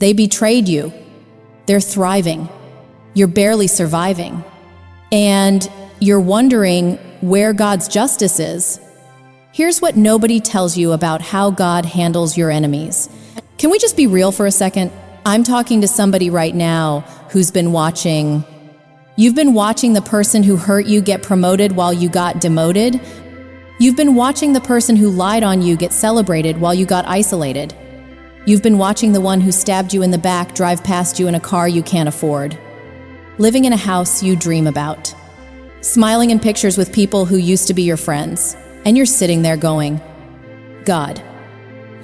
They betrayed you. They're thriving. You're barely surviving. And you're wondering where God's justice is. Here's what nobody tells you about how God handles your enemies. Can we just be real for a second? I'm talking to somebody right now who's been watching. You've been watching the person who hurt you get promoted while you got demoted. You've been watching the person who lied on you get celebrated while you got isolated. You've been watching the one who stabbed you in the back drive past you in a car you can't afford. Living in a house you dream about. Smiling in pictures with people who used to be your friends. And you're sitting there going, God,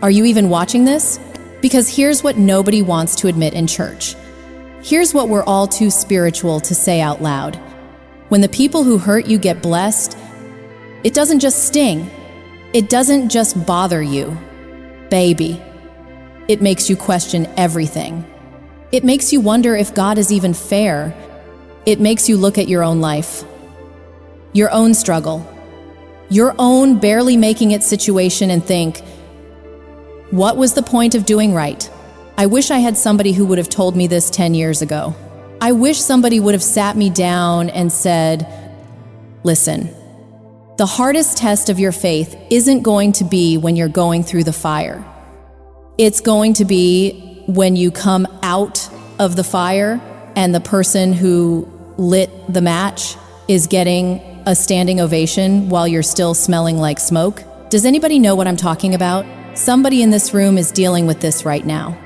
are you even watching this? Because here's what nobody wants to admit in church. Here's what we're all too spiritual to say out loud. When the people who hurt you get blessed, it doesn't just sting. It doesn't just bother you. Baby, it makes you question everything. It makes you wonder if God is even fair. It makes you look at your own life, your own struggle, your own barely making it situation and think, what was the point of doing right? I wish I had somebody who would have told me this 10 years ago. I wish somebody would have sat me down and said, listen, the hardest test of your faith isn't going to be when you're going through the fire. It's going to be when you come out of the fire and the person who lit the match is getting a standing ovation while you're still smelling like smoke. Does anybody know what I'm talking about? Somebody in this room is dealing with this right now.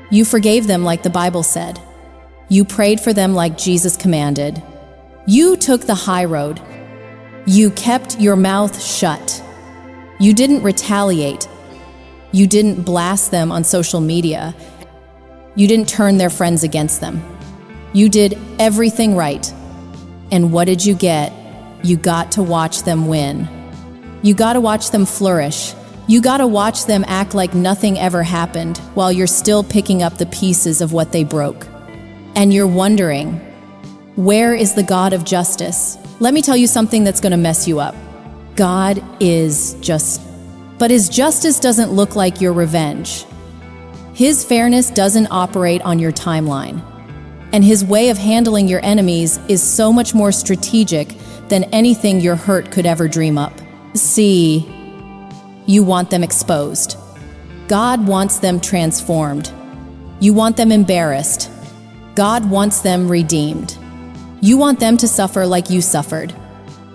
You forgave them like the Bible said. You prayed for them like Jesus commanded. You took the high road. You kept your mouth shut. You didn't retaliate. You didn't blast them on social media. You didn't turn their friends against them. You did everything right. And what did you get? You got to watch them win. You got to watch them flourish. You got to watch them act like nothing ever happened while you're still picking up the pieces of what they broke. And you're wondering, where is the God of justice? Let me tell you something that's going to mess you up. God is just, but his justice doesn't look like your revenge. His fairness doesn't operate on your timeline. And his way of handling your enemies is so much more strategic than anything your hurt could ever dream up. See, you want them exposed. God wants them transformed. You want them embarrassed. God wants them redeemed. You want them to suffer like you suffered.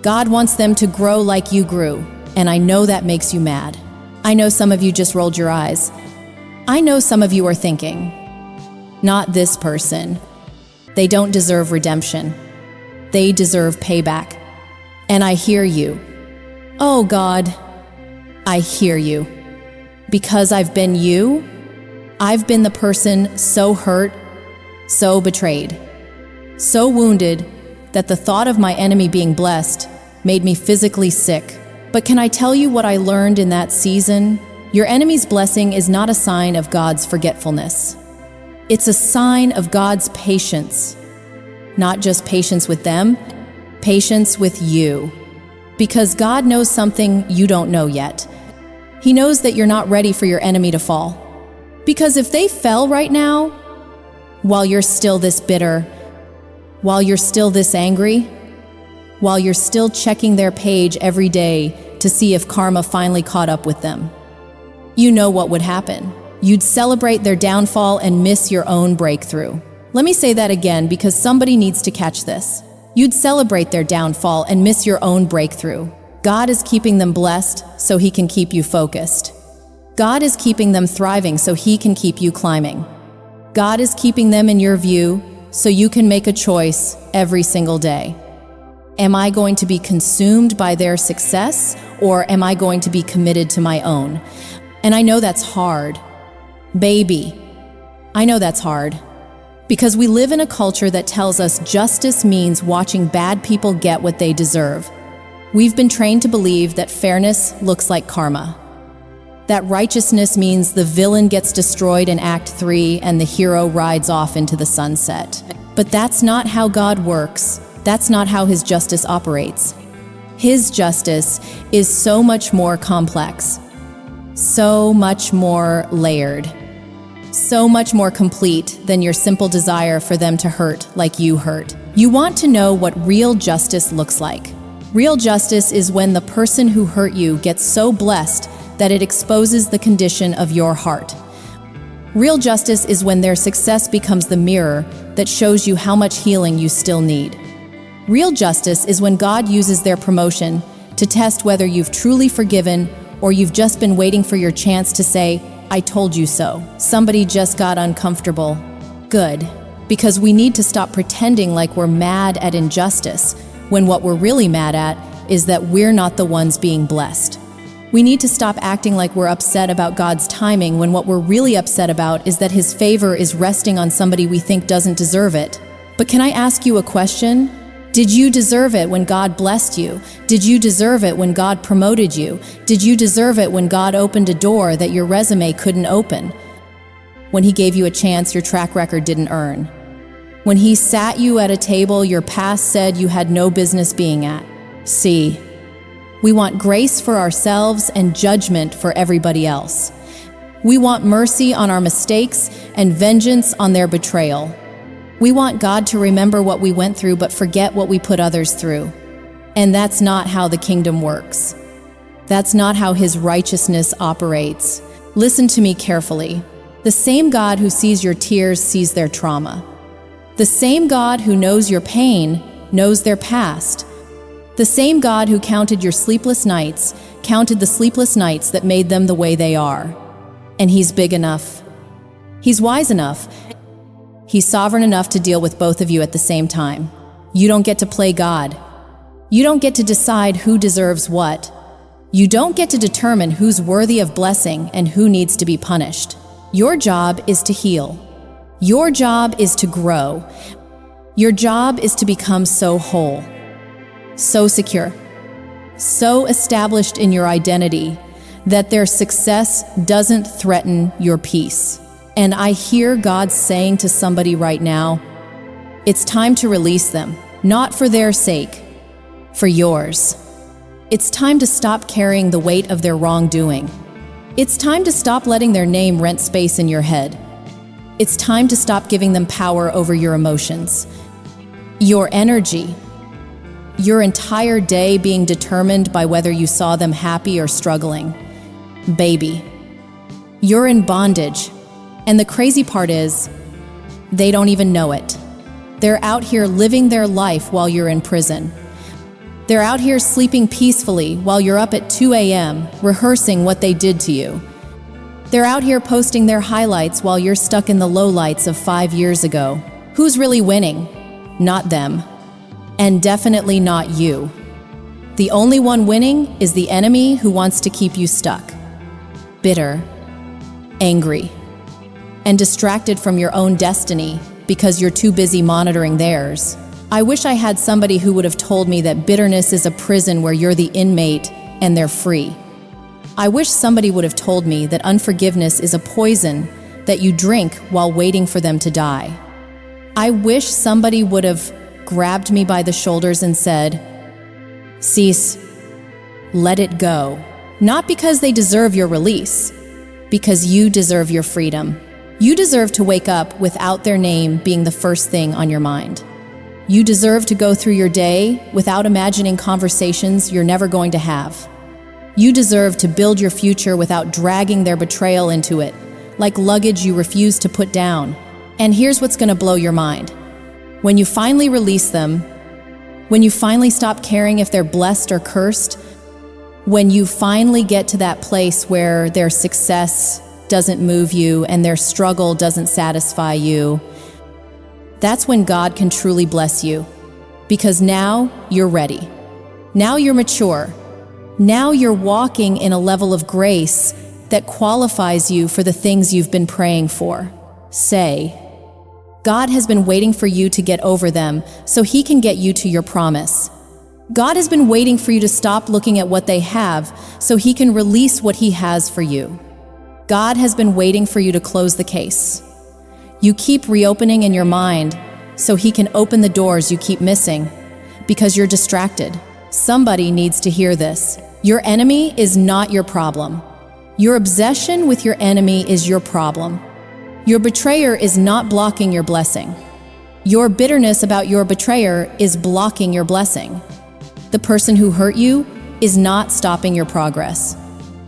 God wants them to grow like you grew. And I know that makes you mad. I know some of you just rolled your eyes. I know some of you are thinking, not this person. They don't deserve redemption. They deserve payback. And I hear you. Oh God, I hear you. Because I've been you, I've been the person so hurt, so betrayed, so wounded that the thought of my enemy being blessed made me physically sick. But can I tell you what I learned in that season? Your enemy's blessing is not a sign of God's forgetfulness. It's a sign of God's patience. Not just patience with them, patience with you. Because God knows something you don't know yet. He knows that you're not ready for your enemy to fall. Because if they fell right now, while you're still this bitter, while you're still this angry, while you're still checking their page every day to see if karma finally caught up with them, you know what would happen. You'd celebrate their downfall and miss your own breakthrough. Let me say that again because somebody needs to catch this. You'd celebrate their downfall and miss your own breakthrough. God is keeping them blessed so he can keep you focused. God is keeping them thriving so he can keep you climbing. God is keeping them in your view so you can make a choice every single day. Am I going to be consumed by their success, or am I going to be committed to my own? And I know that's hard. Baby, I know that's hard. Because we live in a culture that tells us justice means watching bad people get what they deserve. We've been trained to believe that fairness looks like karma. That righteousness means the villain gets destroyed in Act 3 and the hero rides off into the sunset. But that's not how God works. That's not how his justice operates. His justice is so much more complex, so much more layered. so much more complete than your simple desire for them to hurt like you hurt. You want to know what real justice looks like. Real justice is when the person who hurt you gets so blessed that it exposes the condition of your heart. Real justice is when their success becomes the mirror that shows you how much healing you still need. Real justice is when God uses their promotion to test whether you've truly forgiven or you've just been waiting for your chance to say, "I told you so." Somebody just got uncomfortable. Good. Because we need to stop pretending like we're mad at injustice, when what we're really mad at is that we're not the ones being blessed. We need to stop acting like we're upset about God's timing when what we're really upset about is that His favor is resting on somebody we think doesn't deserve it. But can I ask you a question? Did you deserve it when God blessed you? Did you deserve it when God promoted you? Did you deserve it when God opened a door that your resume couldn't open? When He gave you a chance your track record didn't earn? When He sat you at a table your past said you had no business being at? See, we want grace for ourselves and judgment for everybody else. We want mercy on our mistakes and vengeance on their betrayal. We want God to remember what we went through but forget what we put others through. And that's not how the kingdom works. That's not how His righteousness operates. Listen to me carefully. The same God who sees your tears sees their trauma. The same God who knows your pain knows their past. The same God who counted your sleepless nights counted the sleepless nights that made them the way they are. And He's big enough. He's wise enough. He's sovereign enough to deal with both of you at the same time. You don't get to play God. You don't get to decide who deserves what. You don't get to determine who's worthy of blessing and who needs to be punished. Your job is to heal. Your job is to grow. Your job is to become so whole, so secure, so established in your identity that their success doesn't threaten your peace. And I hear God saying to somebody right now, it's time to release them, not for their sake, for yours. It's time to stop carrying the weight of their wrongdoing. It's time to stop letting their name rent space in your head. It's time to stop giving them power over your emotions, your energy, your entire day being determined by whether you saw them happy or struggling. Baby, you're in bondage. And the crazy part is, they don't even know it. They're out here living their life while you're in prison. They're out here sleeping peacefully while you're up at 2 a.m. rehearsing what they did to you. They're out here posting their highlights while you're stuck in the lowlights of 5 years ago. Who's really winning? Not them. And definitely not you. The only one winning is the enemy who wants to keep you stuck, bitter, angry, and distracted from your own destiny because you're too busy monitoring theirs. I wish I had somebody who would have told me that bitterness is a prison where you're the inmate and they're free. I wish somebody would have told me that unforgiveness is a poison that you drink while waiting for them to die. I wish somebody would have grabbed me by the shoulders and said, "Cease, let it go." Not because they deserve your release, because you deserve your freedom. You deserve to wake up without their name being the first thing on your mind. You deserve to go through your day without imagining conversations you're never going to have. You deserve to build your future without dragging their betrayal into it, like luggage you refuse to put down. And here's what's going to blow your mind. When you finally release them, when you finally stop caring if they're blessed or cursed, when you finally get to that place where their success doesn't move you and their struggle doesn't satisfy you, that's when God can truly bless you. Because now you're ready. Now you're mature. Now you're walking in a level of grace that qualifies you for the things you've been praying for. Say, God has been waiting for you to get over them so He can get you to your promise. God has been waiting for you to stop looking at what they have so He can release what He has for you. God has been waiting for you to close the case. You keep reopening in your mind so He can open the doors you keep missing because you're distracted. Somebody needs to hear this. Your enemy is not your problem. Your obsession with your enemy is your problem. Your betrayer is not blocking your blessing. Your bitterness about your betrayer is blocking your blessing. The person who hurt you is not stopping your progress.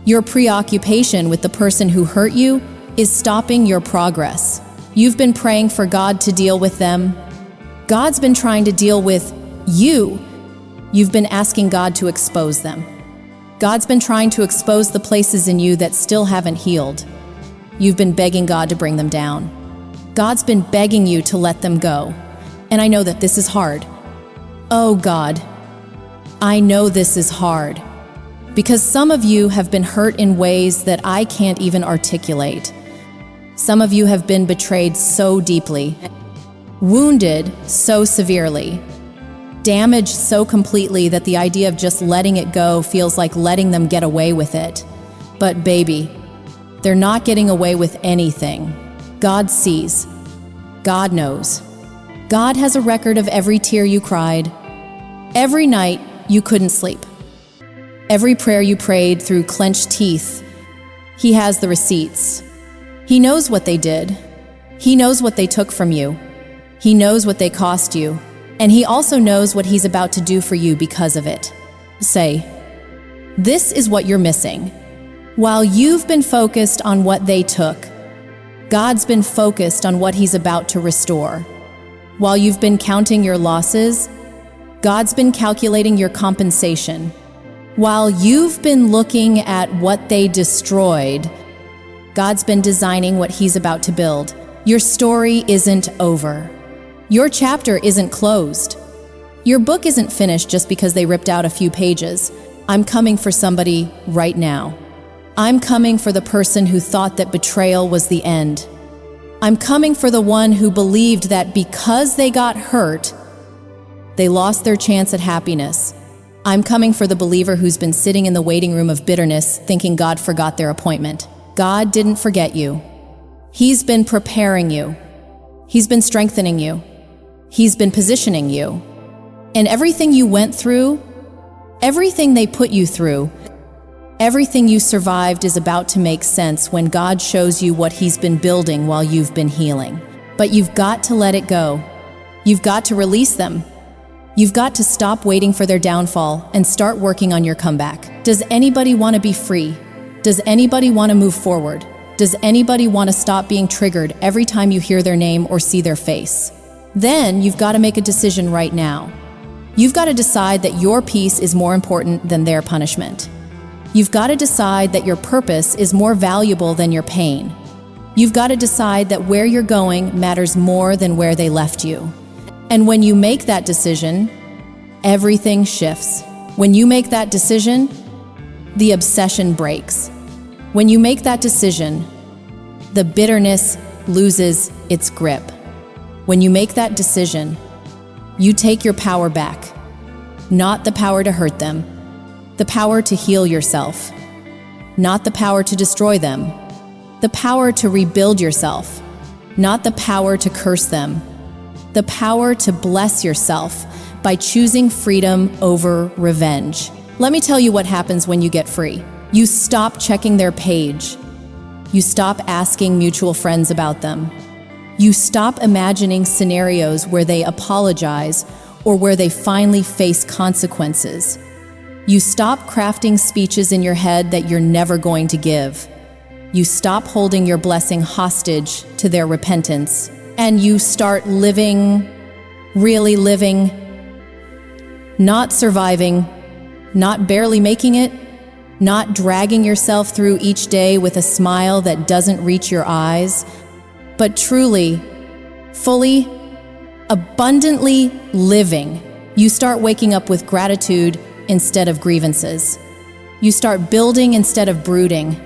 Your preoccupation with the person who hurt you is stopping your progress. You've been praying for God to deal with them. God's been trying to deal with you. You've been asking God to expose them. God's been trying to expose the places in you that still haven't healed. You've been begging God to bring them down. God's been begging you to let them go. And I know that this is hard. Oh God, I know this is hard. Because some of you have been hurt in ways that I can't even articulate. Some of you have been betrayed so deeply, wounded so severely, damaged so completely that the idea of just letting it go feels like letting them get away with it. But baby, they're not getting away with anything. God sees. God knows. God has a record of every tear you cried, every night you couldn't sleep, every prayer you prayed through clenched teeth. He has the receipts. He knows what they did. He knows what they took from you. He knows what they cost you. And he also knows what he's about to do for you because of it. Say, this is what you're missing. While you've been focused on what they took, God's been focused on what he's about to restore. While you've been counting your losses, God's been calculating your compensation. While you've been looking at what they destroyed, God's been designing what he's about to build. Your story isn't over. Your chapter isn't closed. Your book isn't finished just because they ripped out a few pages. I'm coming for somebody right now. I'm coming for the person who thought that betrayal was the end. I'm coming for the one who believed that because they got hurt, they lost their chance at happiness. I'm coming for the believer who's been sitting in the waiting room of bitterness thinking God forgot their appointment. God didn't forget you. He's been preparing you. He's been strengthening you. He's been positioning you. And everything you went through, everything they put you through, everything you survived is about to make sense when God shows you what he's been building while you've been healing. But you've got to let it go. You've got to release them. You've got to stop waiting for their downfall and start working on your comeback. Does anybody want to be free? Does anybody want to move forward? Does anybody want to stop being triggered every time you hear their name or see their face? Then you've got to make a decision right now. You've got to decide that your peace is more important than their punishment. You've got to decide that your purpose is more valuable than your pain. You've got to decide that where you're going matters more than where they left you. And when you make that decision, everything shifts. When you make that decision, the obsession breaks. When you make that decision, the bitterness loses its grip. When you make that decision, you take your power back. Not the power to hurt them, the power to heal yourself. Not the power to destroy them, the power to rebuild yourself. Not the power to curse them, the power to bless yourself by choosing freedom over revenge. Let me tell you what happens when you get free. You stop checking their page. You stop asking mutual friends about them. You stop imagining scenarios where they apologize or where they finally face consequences. You stop crafting speeches in your head that you're never going to give. You stop holding your blessing hostage to their repentance, and you start living, really living, not surviving, not barely making it, not dragging yourself through each day with a smile that doesn't reach your eyes, but truly, fully, abundantly living. You start waking up with gratitude instead of grievances. You start building instead of brooding.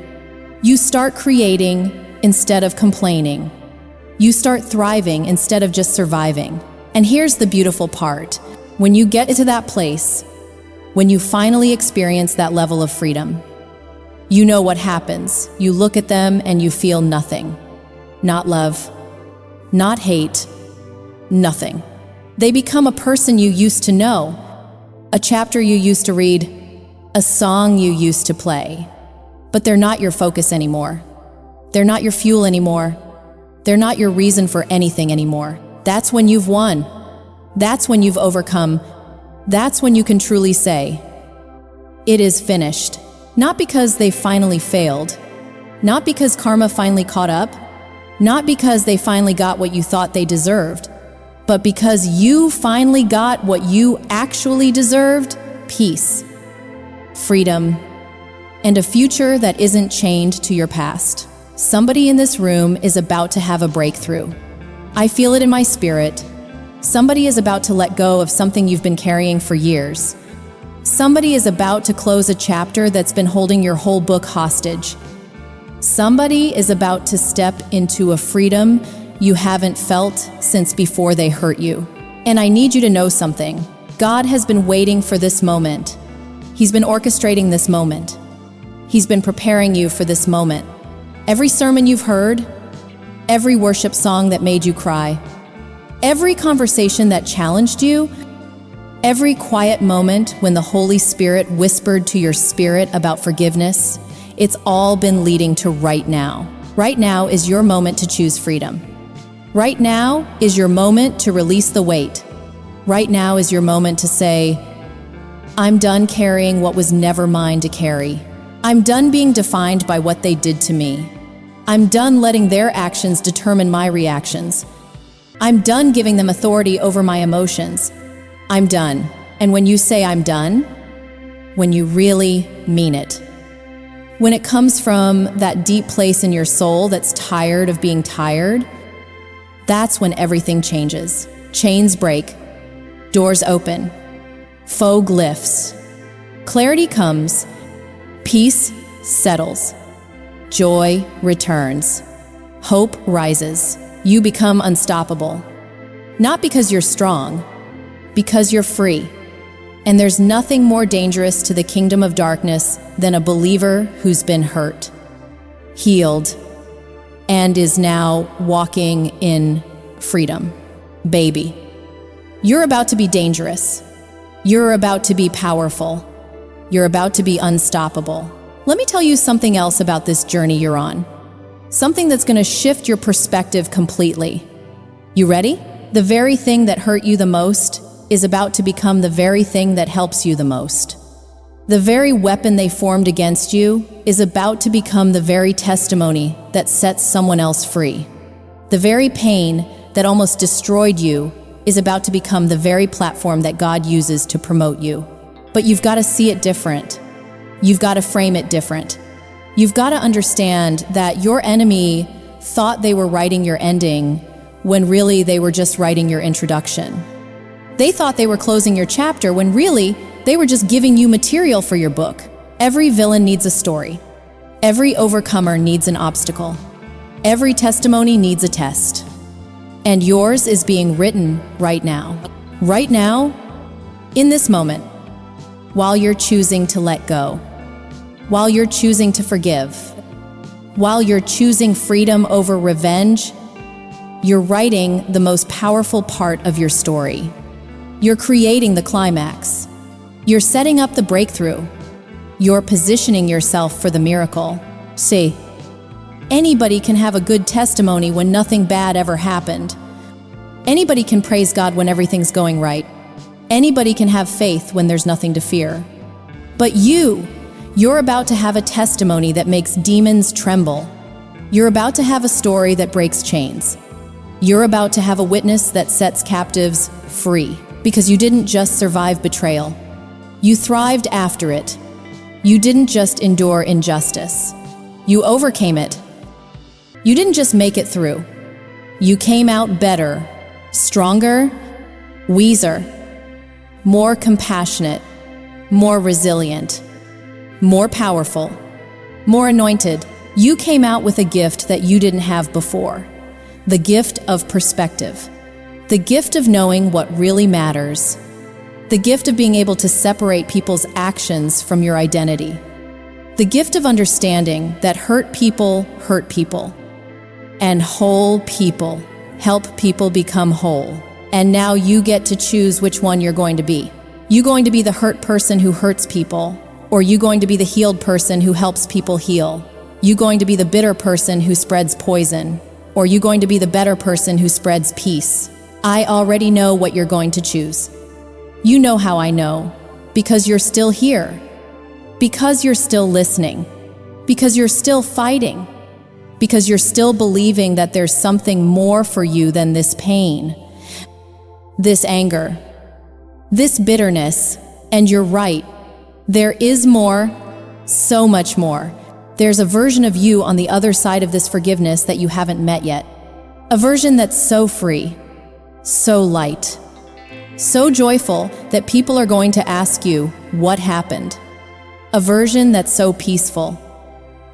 You start creating instead of complaining. You start thriving instead of just surviving. And here's the beautiful part. When you get to that place, when you finally experience that level of freedom, you know what happens. You look at them and you feel nothing. Not love, not hate, nothing. They become a person you used to know, a chapter you used to read, a song you used to play. But they're not your focus anymore. They're not your fuel anymore. They're not your reason for anything anymore. That's when you've won. That's when you've overcome. That's when you can truly say, it is finished. Not because they finally failed, not because karma finally caught up, not because they finally got what you thought they deserved, but because you finally got what you actually deserved: peace, freedom, and a future that isn't chained to your past. Somebody in this room is about to have a breakthrough. I feel it in my spirit. Somebody is about to let go of something you've been carrying for years. Somebody is about to close a chapter that's been holding your whole book hostage. Somebody is about to step into a freedom you haven't felt since before they hurt you. And I need you to know something. God has been waiting for this moment. He's been orchestrating this moment. He's been preparing you for this moment. Every sermon you've heard, every worship song that made you cry, every conversation that challenged you, every quiet moment when the Holy Spirit whispered to your spirit about forgiveness, it's all been leading to right now. Right now is your moment to choose freedom. Right now is your moment to release the weight. Right now is your moment to say, I'm done carrying what was never mine to carry. I'm done being defined by what they did to me. I'm done letting their actions determine my reactions. I'm done giving them authority over my emotions. I'm done. And when you say I'm done, when you really mean it. When it comes from that deep place in your soul that's tired of being tired, that's when everything changes. Chains break, doors open, fog lifts, clarity comes, peace settles, joy returns, hope rises. You become unstoppable. Not because you're strong, because you're free. And there's nothing more dangerous to the kingdom of darkness than a believer who's been hurt, healed, and is now walking in freedom. Baby, you're about to be dangerous. You're about to be powerful. You're about to be unstoppable. Let me tell you something else about this journey you're on. Something that's going to shift your perspective completely. You ready? The very thing that hurt you the most is about to become the very thing that helps you the most. The very weapon they formed against you is about to become the very testimony that sets someone else free. The very pain that almost destroyed you is about to become the very platform that God uses to promote you. But you've got to see it different. You've got to frame it different. You've got to understand that your enemy thought they were writing your ending when really they were just writing your introduction. They thought they were closing your chapter when really they were just giving you material for your book. Every villain needs a story. Every overcomer needs an obstacle. Every testimony needs a test. And yours is being written right now. Right now, in this moment, while you're choosing to let go, while you're choosing to forgive, while you're choosing freedom over revenge, you're writing the most powerful part of your story. You're creating the climax. You're setting up the breakthrough. You're positioning yourself for the miracle. See, anybody can have a good testimony when nothing bad ever happened. Anybody can praise God when everything's going right. Anybody can have faith when there's nothing to fear. But you're about to have a testimony that makes demons tremble. You're about to have a story that breaks chains. You're about to have a witness that sets captives free. Because you didn't just survive betrayal. You thrived after it. You didn't just endure injustice. You overcame it. You didn't just make it through. You came out better, stronger, wiser, more compassionate, more resilient, more powerful, more anointed. You came out with a gift that you didn't have before. The gift of perspective. The gift of knowing what really matters. The gift of being able to separate people's actions from your identity. The gift of understanding that hurt people, and whole people help people become whole. And now you get to choose which one you're going to be. You going to be the hurt person who hurts people, or you going to be the healed person who helps people heal? You going to be the bitter person who spreads poison, Or are you going to be the better person who spreads peace? I already know what you're going to choose. You know how I know. Because you're still here. Because you're still listening. Because you're still fighting. Because you're still believing that there's something more for you than this pain, this anger, this bitterness. And you're right. There is more, so much more. There's a version of you on the other side of this forgiveness that you haven't met yet. A version that's so free, so light, so joyful that people are going to ask you, what happened? A version that's so peaceful,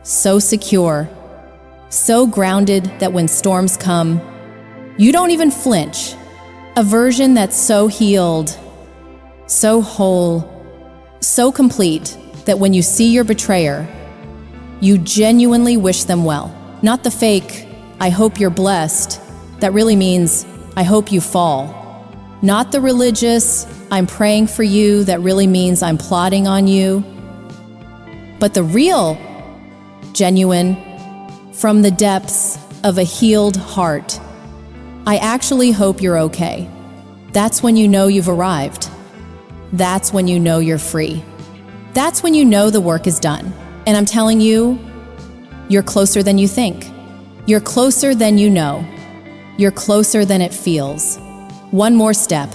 so secure, so grounded that when storms come, you don't even flinch. A version that's so healed, so whole, so complete that when you see your betrayer, you genuinely wish them well. Not the fake, I hope you're blessed. That really means, I hope you fall. Not the religious, I'm praying for you. That really means I'm plotting on you. But the real, genuine, from the depths of a healed heart, I actually hope you're okay. That's when you know you've arrived. That's when you know you're free. That's when you know the work is done. And I'm telling you, you're closer than you think. You're closer than you know. You're closer than it feels. One more step,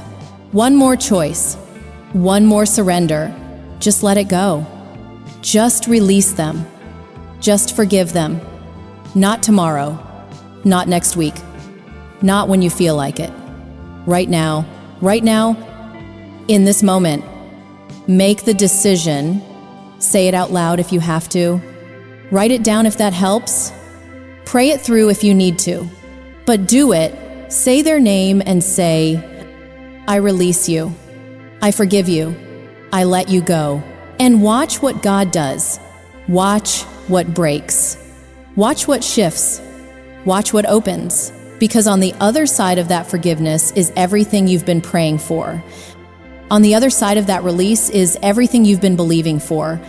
one more choice, one more surrender. Just let it go. Just release them. Just forgive them. Not tomorrow, not next week, not when you feel like it. Right now, in this moment, make the decision. Say it out loud if you have to. Write it down if that helps. Pray it through if you need to. But do it. Say their name and say, I release you. I forgive you. I let you go. And watch what God does. Watch what breaks. Watch what shifts. Watch what opens. Because on the other side of that forgiveness is everything you've been praying for. On the other side of that release is everything you've been believing for.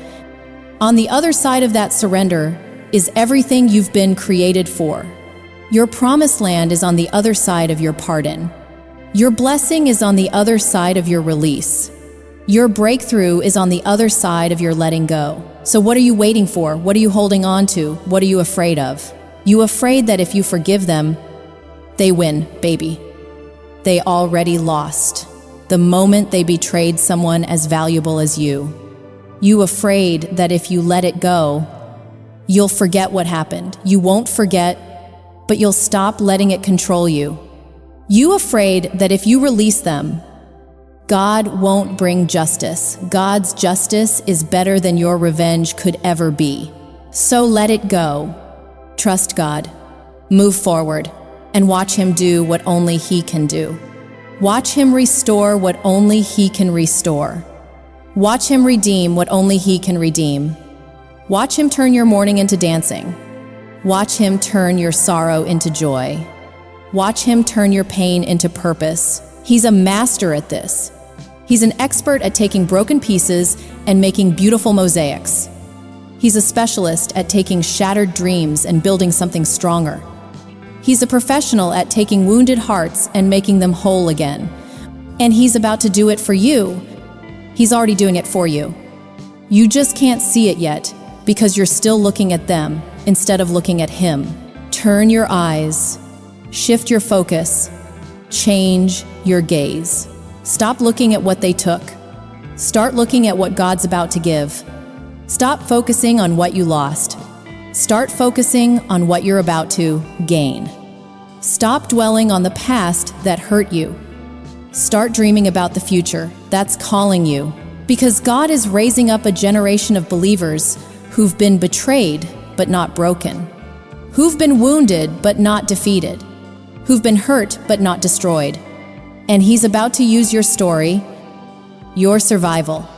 On the other side of that surrender is everything you've been created for. Your promised land is on the other side of your pardon. Your blessing is on the other side of your release. Your breakthrough is on the other side of your letting go. So what are you waiting for? What are you holding on to? What are you afraid of? You afraid that if you forgive them, they win, baby. They already lost. The moment they betrayed someone as valuable as you. You afraid that if you let it go, you'll forget what happened. You won't forget, but you'll stop letting it control you. You afraid that if you release them, God won't bring justice. God's justice is better than your revenge could ever be. So let it go. Trust God. Move forward and watch Him do what only He can do. Watch Him restore what only He can restore. Watch Him redeem what only He can redeem. Watch Him turn your mourning into dancing. Watch Him turn your sorrow into joy. Watch Him turn your pain into purpose. He's a master at this. He's an expert at taking broken pieces and making beautiful mosaics. He's a specialist at taking shattered dreams and building something stronger. He's a professional at taking wounded hearts and making them whole again. And He's about to do it for you. He's already doing it for you. You just can't see it yet because you're still looking at them instead of looking at Him. Turn your eyes, shift your focus, change your gaze. Stop looking at what they took. Start looking at what God's about to give. Stop focusing on what you lost. Start focusing on what you're about to gain. Stop dwelling on the past that hurt you. Start dreaming about the future that's calling you. Because God is raising up a generation of believers who've been betrayed but not broken. Who've been wounded but not defeated. Who've been hurt but not destroyed. And He's about to use your story, your survival,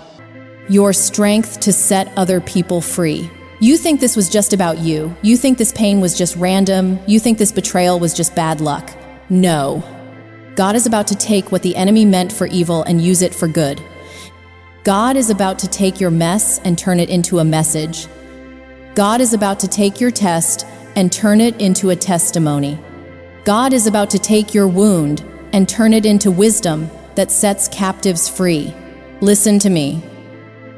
your strength to set other people free. You think this was just about you. You think this pain was just random. You think this betrayal was just bad luck. No. God is about to take what the enemy meant for evil and use it for good. God is about to take your mess and turn it into a message. God is about to take your test and turn it into a testimony. God is about to take your wound and turn it into wisdom that sets captives free. Listen to me.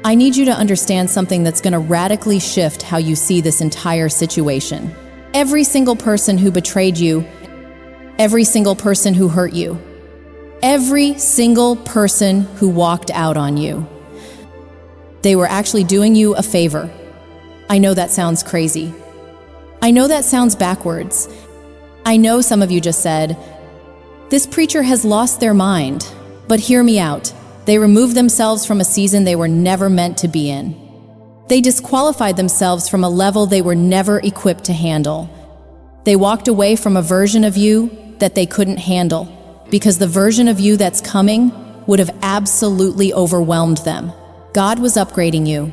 I need you to understand something that's going to radically shift how you see this entire situation. Every single person who betrayed you, every single person who hurt you, every single person who walked out on you, they were actually doing you a favor. I know that sounds crazy. I know that sounds backwards. I know some of you just said, "This preacher has lost their mind." But hear me out. They removed themselves from a season they were never meant to be in. They disqualified themselves from a level they were never equipped to handle. They walked away from a version of you that they couldn't handle, because the version of you that's coming would have absolutely overwhelmed them. God was upgrading you,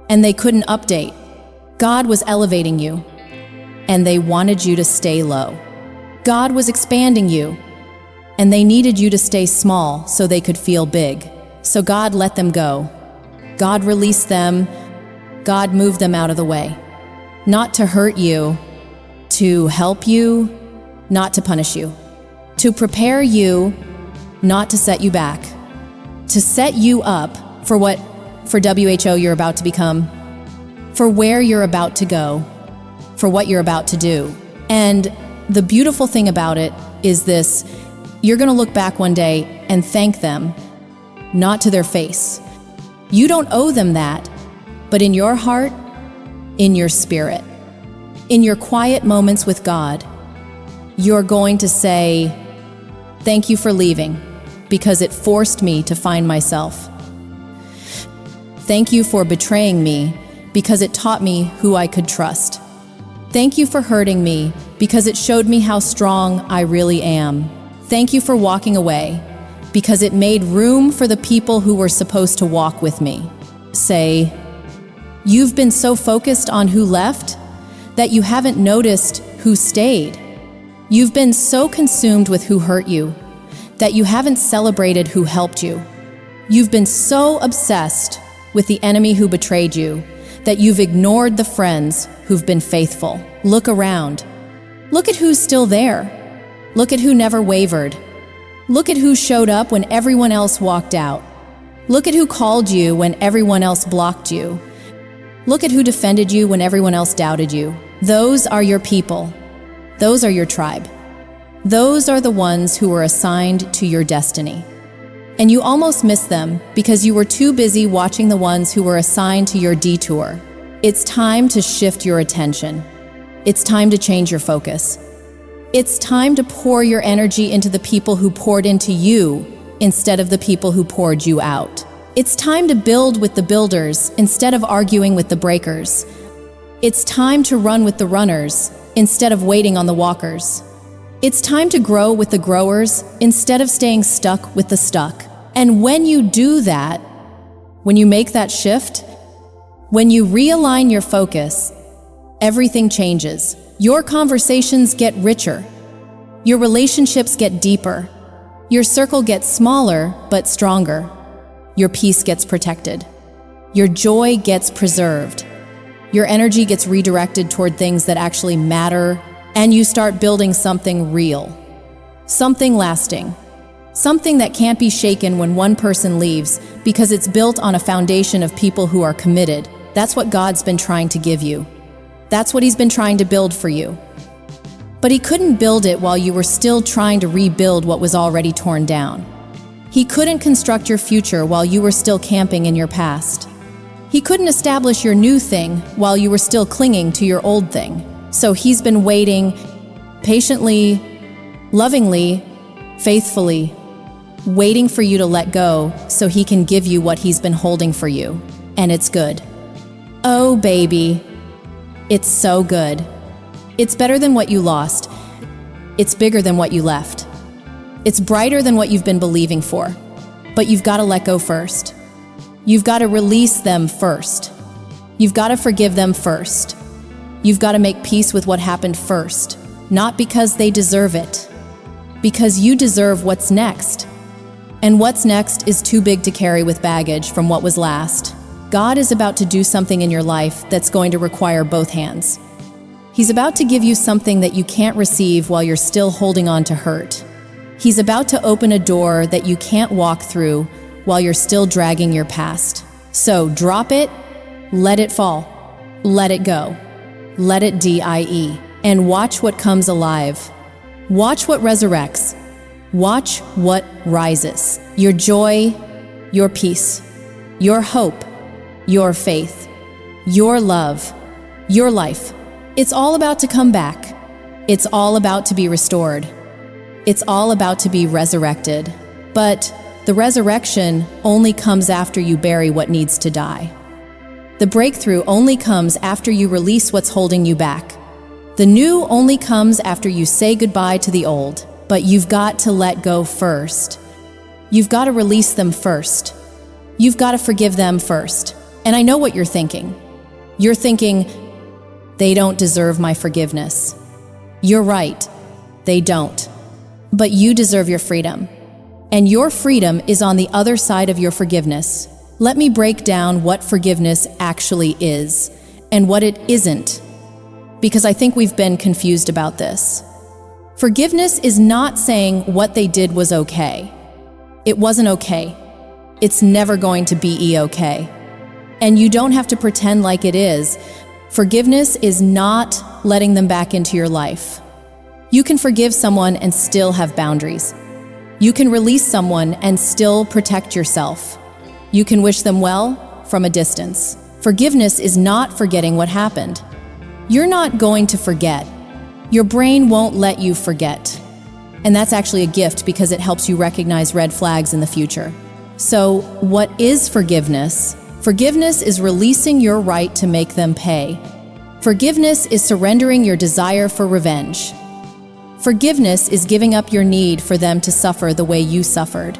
and they couldn't update. God was elevating you, and they wanted you to stay low. God was expanding you, and they needed you to stay small so they could feel big. So God let them go. God released them. God moved them out of the way. Not to hurt you, to help you, not to punish you. To prepare you, not to set you back. To set you up for WHO you're about to become, for where you're about to go, for what you're about to do. And the beautiful thing about it is this: you're going to look back one day and thank them, not to their face. You don't owe them that, but in your heart, in your spirit, in your quiet moments with God, you're going to say, "Thank you for leaving, because it forced me to find myself. Thank you for betraying me, because it taught me who I could trust. Thank you for hurting me, because it showed me how strong I really am. Thank you for walking away, because it made room for the people who were supposed to walk with me." Say, "You've been so focused on who left that you haven't noticed who stayed. You've been so consumed with who hurt you that you haven't celebrated who helped you. You've been so obsessed with the enemy who betrayed you that you've ignored the friends who've been faithful." Look around. Look at who's still there. Look at who never wavered. Look at who showed up when everyone else walked out. Look at who called you when everyone else blocked you. Look at who defended you when everyone else doubted you. Those are your people. Those are your tribe. Those are the ones who were assigned to your destiny. And you almost missed them because you were too busy watching the ones who were assigned to your detour. It's time to shift your attention. It's time to change your focus. It's time to pour your energy into the people who poured into you instead of the people who poured you out. It's time to build with the builders instead of arguing with the breakers. It's time to run with the runners instead of waiting on the walkers. It's time to grow with the growers instead of staying stuck with the stuck. And when you do that, when you make that shift, when you realign your focus, everything changes. Your conversations get richer. Your relationships get deeper. Your circle gets smaller but stronger. Your peace gets protected. Your joy gets preserved. Your energy gets redirected toward things that actually matter, and you start building something real, something lasting, something that can't be shaken when one person leaves because it's built on a foundation of people who are committed. That's what God's been trying to give you. That's what He's been trying to build for you. But He couldn't build it while you were still trying to rebuild what was already torn down. He couldn't construct your future while you were still camping in your past. He couldn't establish your new thing while you were still clinging to your old thing. So He's been waiting patiently, lovingly, faithfully, waiting for you to let go so He can give you what He's been holding for you. And it's good. Oh, baby. It's so good. It's better than what you lost. It's bigger than what you left. It's brighter than what you've been believing for. But you've got to let go first. You've got to release them first. You've got to forgive them first. You've got to make peace with what happened first. Not because they deserve it, because you deserve what's next. And what's next is too big to carry with baggage from what was last. God is about to do something in your life that's going to require both hands. He's about to give you something that you can't receive while you're still holding on to hurt. He's about to open a door that you can't walk through while you're still dragging your past. So drop it, let it fall, let it go, let it die, and watch what comes alive. Watch what resurrects. Watch what rises. Your joy, your peace, your hope, your faith, your love, your life. It's all about to come back. It's all about to be restored. It's all about to be resurrected. But the resurrection only comes after you bury what needs to die. The breakthrough only comes after you release what's holding you back. The new only comes after you say goodbye to the old. But you've got to let go first. You've got to release them first. You've got to forgive them first. And I know what you're thinking. You're thinking, they don't deserve my forgiveness. You're right, they don't. But you deserve your freedom. And your freedom is on the other side of your forgiveness. Let me break down what forgiveness actually is and what it isn't, because I think we've been confused about this. Forgiveness is not saying what they did was okay. It wasn't okay. It's never going to be okay. And you don't have to pretend like it is. Forgiveness is not letting them back into your life. You can forgive someone and still have boundaries. You can release someone and still protect yourself. You can wish them well from a distance. Forgiveness is not forgetting what happened. You're not going to forget. Your brain won't let you forget. And that's actually a gift because it helps you recognize red flags in the future. So, what is forgiveness? Forgiveness is releasing your right to make them pay. Forgiveness is surrendering your desire for revenge. Forgiveness is giving up your need for them to suffer the way you suffered.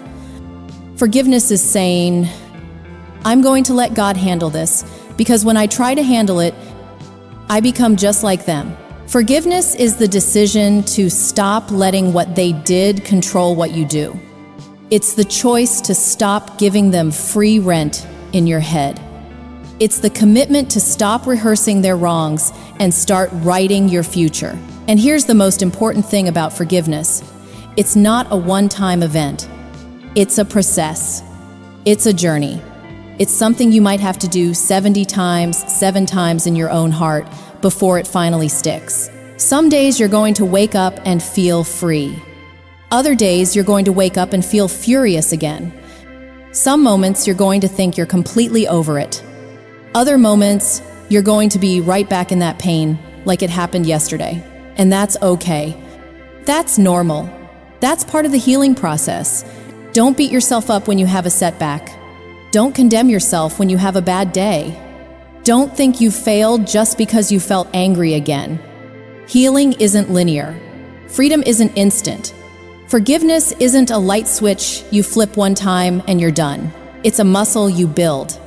Forgiveness is saying, I'm going to let God handle this, because when I try to handle it, I become just like them. Forgiveness is the decision to stop letting what they did control what you do. It's the choice to stop giving them free rent in your head. It's the commitment to stop rehearsing their wrongs and start writing your future. And here's the most important thing about forgiveness. It's not a one-time event. It's a process. It's a journey. It's something you might have to do 70 times, 7 times in your own heart before it finally sticks. Some days you're going to wake up and feel free. Other days you're going to wake up and feel furious again. Some moments you're going to think you're completely over it. Other moments you're going to be right back in that pain like it happened yesterday. And that's okay. That's normal. That's part of the healing process. Don't beat yourself up when you have a setback. Don't condemn yourself when you have a bad day. Don't think you failed just because you felt angry again. Healing isn't linear. Freedom isn't instant. Forgiveness isn't a light switch you flip one time and you're done. It's a muscle you build.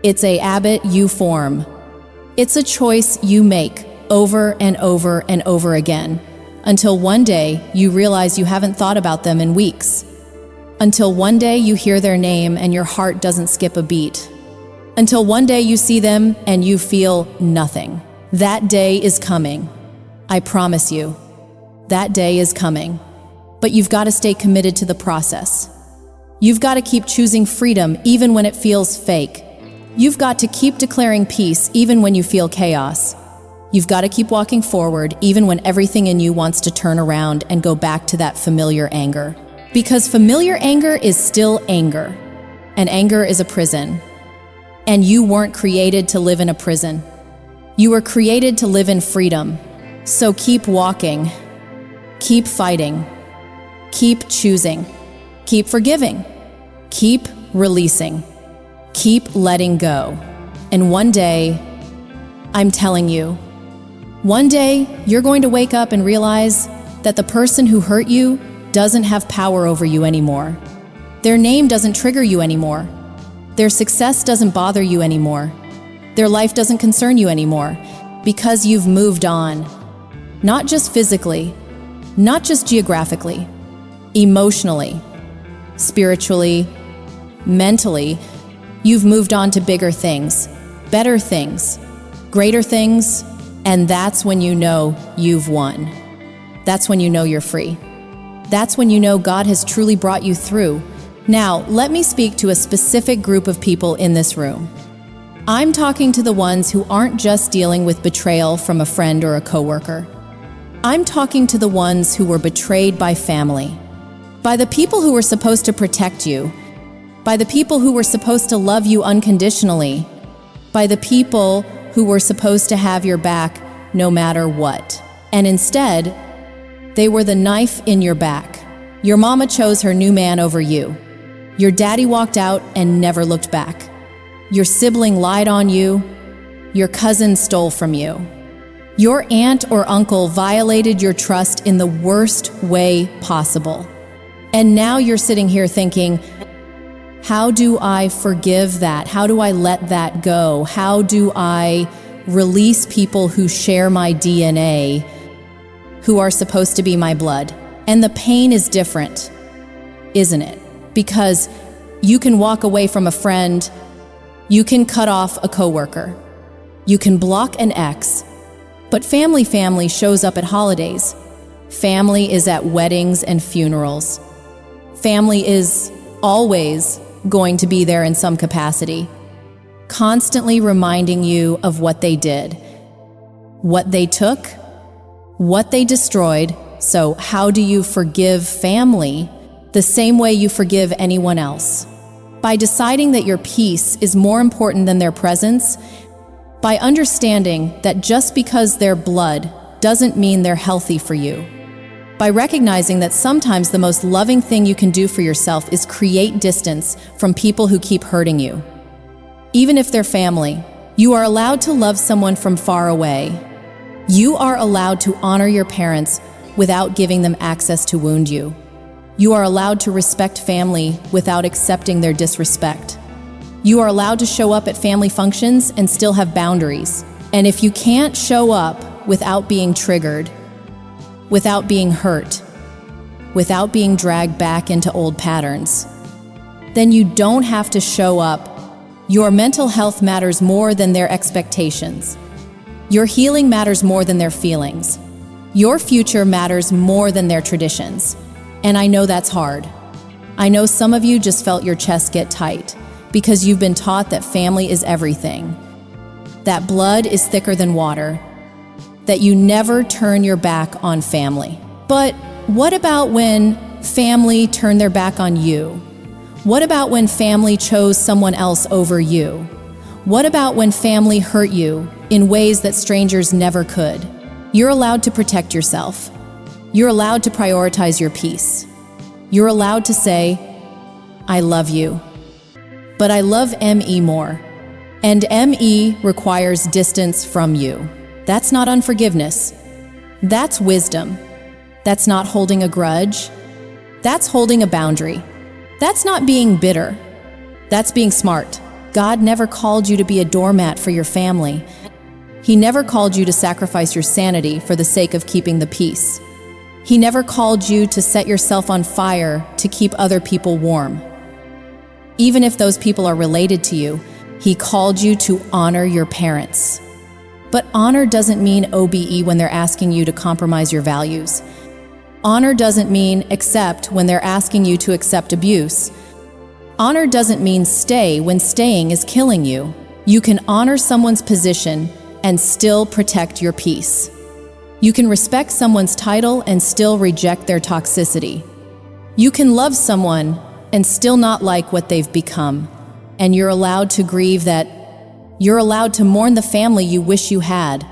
It's a habit you form. It's a choice you make over and over and over again, until one day you realize you haven't thought about them in weeks. Until one day you hear their name and your heart doesn't skip a beat. Until one day you see them and you feel nothing. That day is coming. I promise you, that day is coming. But you've got to stay committed to the process. You've got to keep choosing freedom even when it feels fake. You've got to keep declaring peace even when you feel chaos. You've got to keep walking forward even when everything in you wants to turn around and go back to that familiar anger. Because familiar anger is still anger, and anger is a prison. And you weren't created to live in a prison. You were created to live in freedom. So keep walking, keep fighting, keep choosing, keep forgiving, keep releasing, keep letting go. And one day, I'm telling you, one day you're going to wake up and realize that the person who hurt you doesn't have power over you anymore. Their name doesn't trigger you anymore. Their success doesn't bother you anymore. Their life doesn't concern you anymore, because you've moved on. Not just physically, not just geographically, emotionally, spiritually, mentally. You've moved on to bigger things, better things, greater things, And that's when you know you've won. That's when you know you're free. That's when you know God has truly brought you through. Now, let me speak to a specific group of people in this room. I'm talking to the ones who aren't just dealing with betrayal from a friend or a coworker. I'm talking to the ones who were betrayed by family, by the people who were supposed to protect you, by the people who were supposed to love you unconditionally, by the people who were supposed to have your back no matter what. And instead, they were the knife in your back. Your mama chose her new man over you. Your daddy walked out and never looked back. Your sibling lied on you. Your cousin stole from you. Your aunt or uncle violated your trust in the worst way possible. And now you're sitting here thinking, how do I forgive that? How do I let that go? How do I release people who share my DNA, who are supposed to be my blood? And the pain is different, isn't it? Because you can walk away from a friend, you can cut off a coworker, you can block an ex, but family shows up at holidays. Family is at weddings and funerals. Family is always going to be there in some capacity, constantly reminding you of what they did, what they took, what they destroyed. So how do you forgive family the same way you forgive anyone else? By deciding that your peace is more important than their presence, by understanding that just because they're blood doesn't mean they're healthy for you, by recognizing that sometimes the most loving thing you can do for yourself is create distance from people who keep hurting you. Even if they're family, you are allowed to love someone from far away. You are allowed to honor your parents without giving them access to wound you. You are allowed to respect family without accepting their disrespect. You are allowed to show up at family functions and still have boundaries. And if you can't show up without being triggered, without being hurt, without being dragged back into old patterns, then you don't have to show up. Your mental health matters more than their expectations. Your healing matters more than their feelings. Your future matters more than their traditions. And I know that's hard. I know some of you just felt your chest get tight because you've been taught that family is everything, that blood is thicker than water, that you never turn your back on family. But what about when family turned their back on you? What about when family chose someone else over you? What about when family hurt you in ways that strangers never could? You're allowed to protect yourself. You're allowed to prioritize your peace. You're allowed to say, I love you, but I love ME more. And ME requires distance from you. That's not unforgiveness. That's wisdom. That's not holding a grudge. That's holding a boundary. That's not being bitter. That's being smart. God never called you to be a doormat for your family. He never called you to sacrifice your sanity for the sake of keeping the peace. He never called you to set yourself on fire to keep other people warm. Even if those people are related to you, He called you to honor your parents. But honor doesn't mean OBE when they're asking you to compromise your values. Honor doesn't mean accept when they're asking you to accept abuse. Honor doesn't mean stay when staying is killing you. You can honor someone's position and still protect your peace. You can respect someone's title and still reject their toxicity. You can love someone and still not like what they've become. And you're allowed to grieve that. You're allowed to mourn the family you wish you had.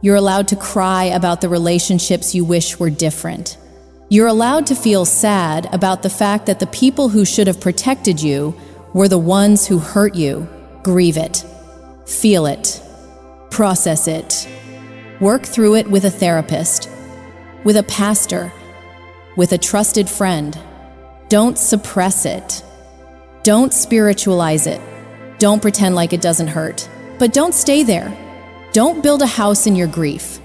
You're allowed to cry about the relationships you wish were different. You're allowed to feel sad about the fact that the people who should have protected you were the ones who hurt you. Grieve it. Feel it. Process it. Work through it with a therapist, with a pastor, with a trusted friend. Don't suppress it. Don't spiritualize it. Don't pretend like it doesn't hurt. But don't stay there. Don't build a house in your grief.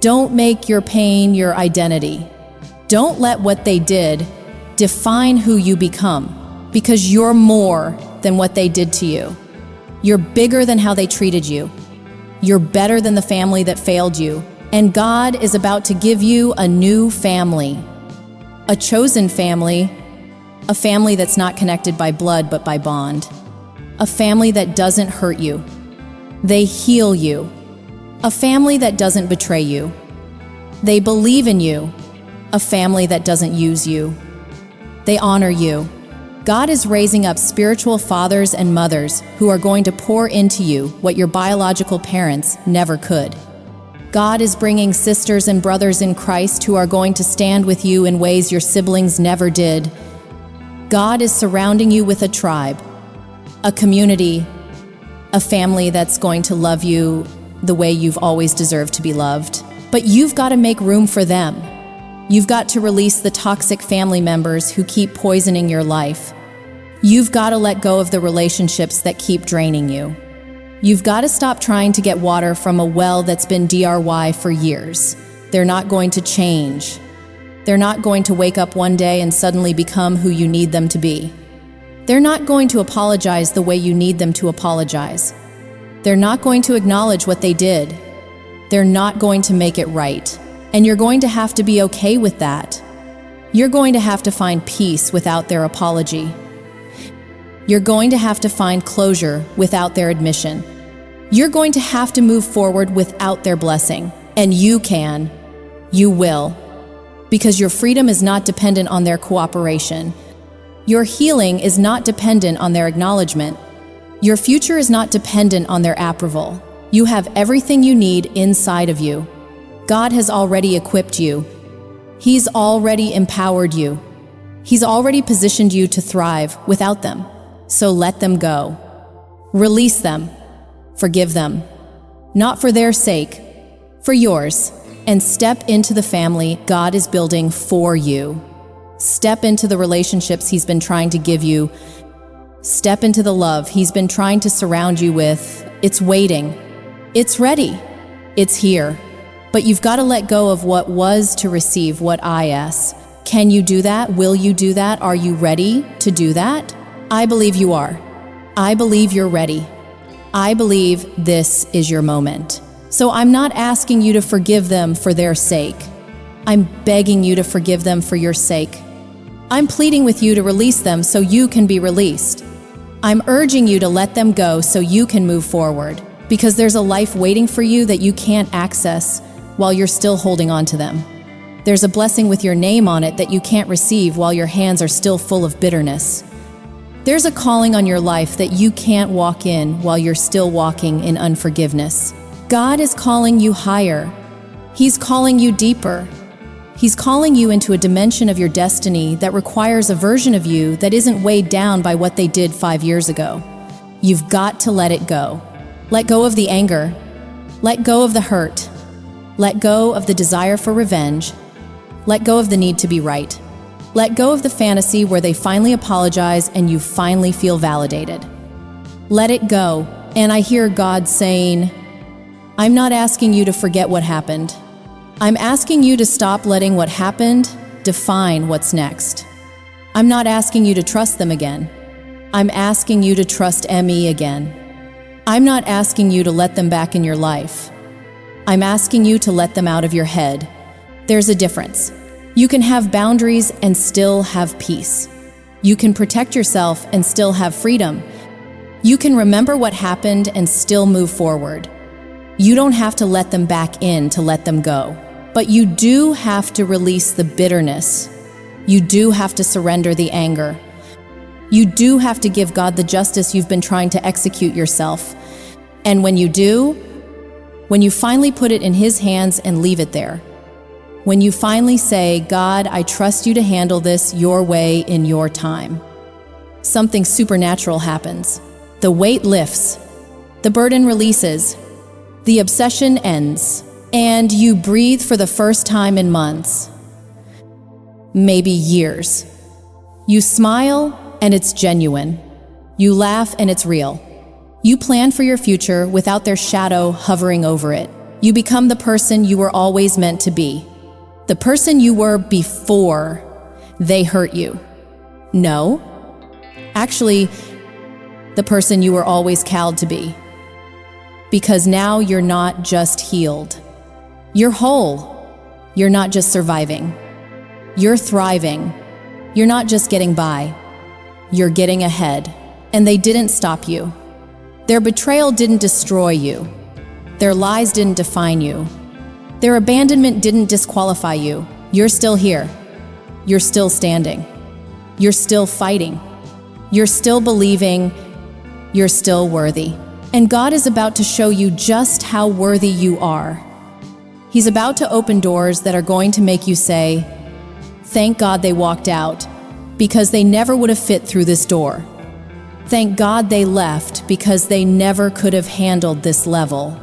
Don't make your pain your identity. Don't let what they did define who you become, because you're more than what they did to you. You're bigger than how they treated you. You're better than the family that failed you. And God is about to give you a new family. A chosen family. A family that's not connected by blood but by bond. A family that doesn't hurt you. They heal you. A family that doesn't betray you. They believe in you. A family that doesn't use you. They honor you. God is raising up spiritual fathers and mothers who are going to pour into you what your biological parents never could. God is bringing sisters and brothers in Christ who are going to stand with you in ways your siblings never did. God is surrounding you with a tribe, a community, a family that's going to love you the way you've always deserved to be loved. But you've got to make room for them. You've got to release the toxic family members who keep poisoning your life. You've got to let go of the relationships that keep draining you. You've got to stop trying to get water from a well that's been DRY for years. They're not going to change. They're not going to wake up one day and suddenly become who you need them to be. They're not going to apologize the way you need them to apologize. They're not going to acknowledge what they did. They're not going to make it right. And you're going to have to be okay with that. You're going to have to find peace without their apology. You're going to have to find closure without their admission. You're going to have to move forward without their blessing. And you can. You will. Because your freedom is not dependent on their cooperation. Your healing is not dependent on their acknowledgement. Your future is not dependent on their approval. You have everything you need inside of you. God has already equipped you. He's already empowered you. He's already positioned you to thrive without them. So let them go. Release them. Forgive them. Not for their sake, for yours. And step into the family God is building for you. Step into the relationships He's been trying to give you. Step into the love He's been trying to surround you with. It's waiting. It's ready. It's here. But you've got to let go of what was to receive what is. Can you do that? Will you do that? Are you ready to do that? I believe you are. I believe you're ready. I believe this is your moment. So I'm not asking you to forgive them for their sake. I'm begging you to forgive them for your sake. I'm pleading with you to release them so you can be released. I'm urging you to let them go so you can move forward, because there's a life waiting for you that you can't access while you're still holding on to them. There's a blessing with your name on it that you can't receive while your hands are still full of bitterness. There's a calling on your life that you can't walk in while you're still walking in unforgiveness. God is calling you higher. He's calling you deeper. He's calling you into a dimension of your destiny that requires a version of you that isn't weighed down by what they did 5 years ago. You've got to let it go. Let go of the anger. Let go of the hurt. Let go of the desire for revenge. Let go of the need to be right. Let go of the fantasy where they finally apologize and you finally feel validated. Let it go. And I hear God saying, I'm not asking you to forget what happened. I'm asking you to stop letting what happened define what's next. I'm not asking you to trust them again. I'm asking you to trust me again. I'm not asking you to let them back in your life. I'm asking you to let them out of your head. There's a difference. You can have boundaries and still have peace. You can protect yourself and still have freedom. You can remember what happened and still move forward. You don't have to let them back in to let them go. But you do have to release the bitterness. You do have to surrender the anger. You do have to give God the justice you've been trying to execute yourself. And when you do, when you finally put it in His hands and leave it there, when you finally say, God, I trust you to handle this your way in your time, something supernatural happens. The weight lifts, the burden releases, the obsession ends, and you breathe for the first time in months, maybe years. You smile and it's genuine. You laugh and it's real. You plan for your future without their shadow hovering over it. You become the person you were always meant to be. The person you were before they hurt you. No, actually, the person you were always called to be. because now you're not just healed. You're whole. You're not just surviving. You're thriving. You're not just getting by. You're getting ahead. And they didn't stop you. Their betrayal didn't destroy you. Their lies didn't define you. Their abandonment didn't disqualify you. You're still here. You're still standing. You're still fighting. You're still believing. You're still worthy. And God is about to show you just how worthy you are. He's about to open doors that are going to make you say, "Thank God they walked out, because they never would have fit through this door. Thank God they left, because they never could have handled this level.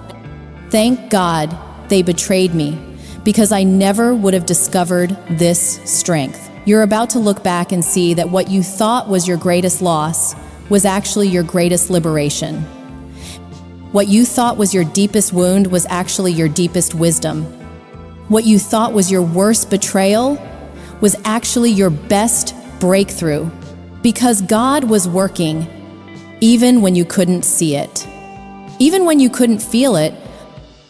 Thank God they betrayed me, because I never would have discovered this strength." You're about to look back and see that what you thought was your greatest loss was actually your greatest liberation. What you thought was your deepest wound was actually your deepest wisdom. What you thought was your worst betrayal was actually your best breakthrough, because God was working even when you couldn't see it, even when you couldn't feel it,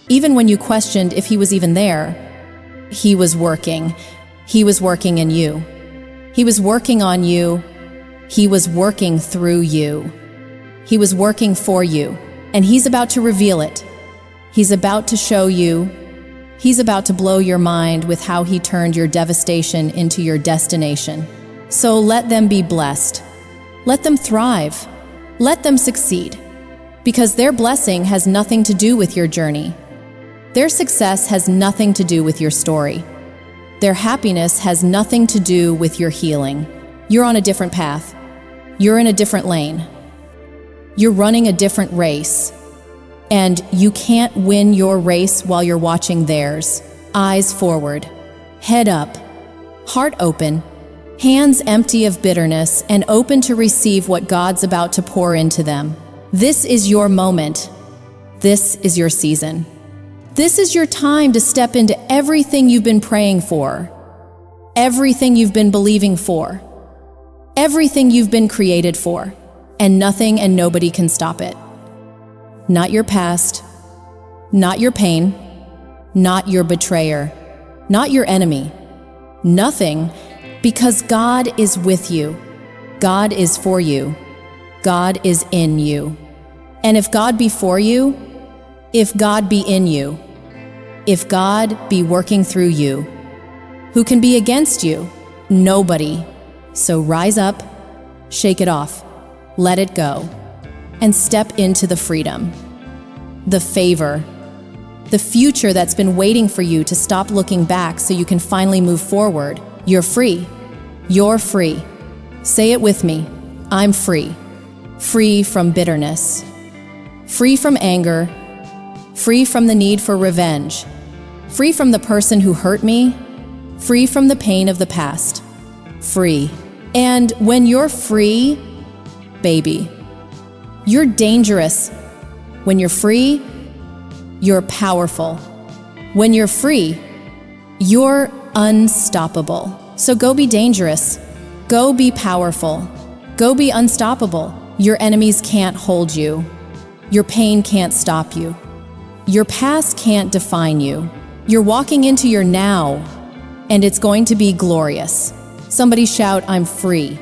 even when you questioned if He was even there. He was working. He was working in you. He was working on you. He was working through you. He was working for you. And He's about to reveal it. He's about to show you. He's about to blow your mind with how He turned your devastation into your destination. So let them be blessed. Let them thrive. Let them succeed. Because their blessing has nothing to do with your journey. Their success has nothing to do with your story. Their happiness has nothing to do with your healing. You're on a different path. You're in a different lane. You're running a different race. And you can't win your race while you're watching theirs. Eyes forward, head up, heart open, hands empty of bitterness and open to receive what God's about to pour into them. This is your moment. This is your season. This is your time to step into everything you've been praying for, everything you've been believing for, everything you've been created for, and nothing and nobody can stop it. Not your past, not your pain, not your betrayer, not your enemy, nothing, because God is with you. God is for you. God is in you. And if God be for you, if God be in you, if God be working through you, who can be against you? Nobody. So rise up, shake it off, let it go, and step into the freedom, the favor, the future that's been waiting for you to stop looking back so you can finally move forward. You're free. You're free. Say it with me. I'm free. Free from bitterness. Free from anger. Free from the need for revenge. Free from the person who hurt me. Free from the pain of the past. Free. And when you're free, baby, you're dangerous. When you're free, you're powerful. When you're free, you're unstoppable. So go be dangerous. Go be powerful. Go be unstoppable. Your enemies can't hold you. Your pain can't stop you. Your past can't define you. You're walking into your now, and it's going to be glorious. Somebody shout, "I'm free."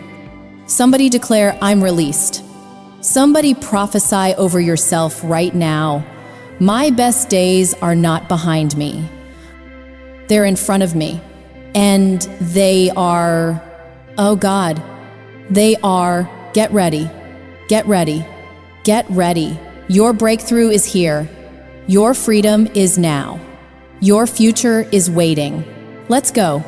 Somebody declare, "I'm released." Somebody prophesy over yourself right now, "My best days are not behind me. They're in front of me. And they are, oh God, they are, get ready, get ready, get ready." Your breakthrough is here. Your freedom is now. Your future is waiting. Let's go.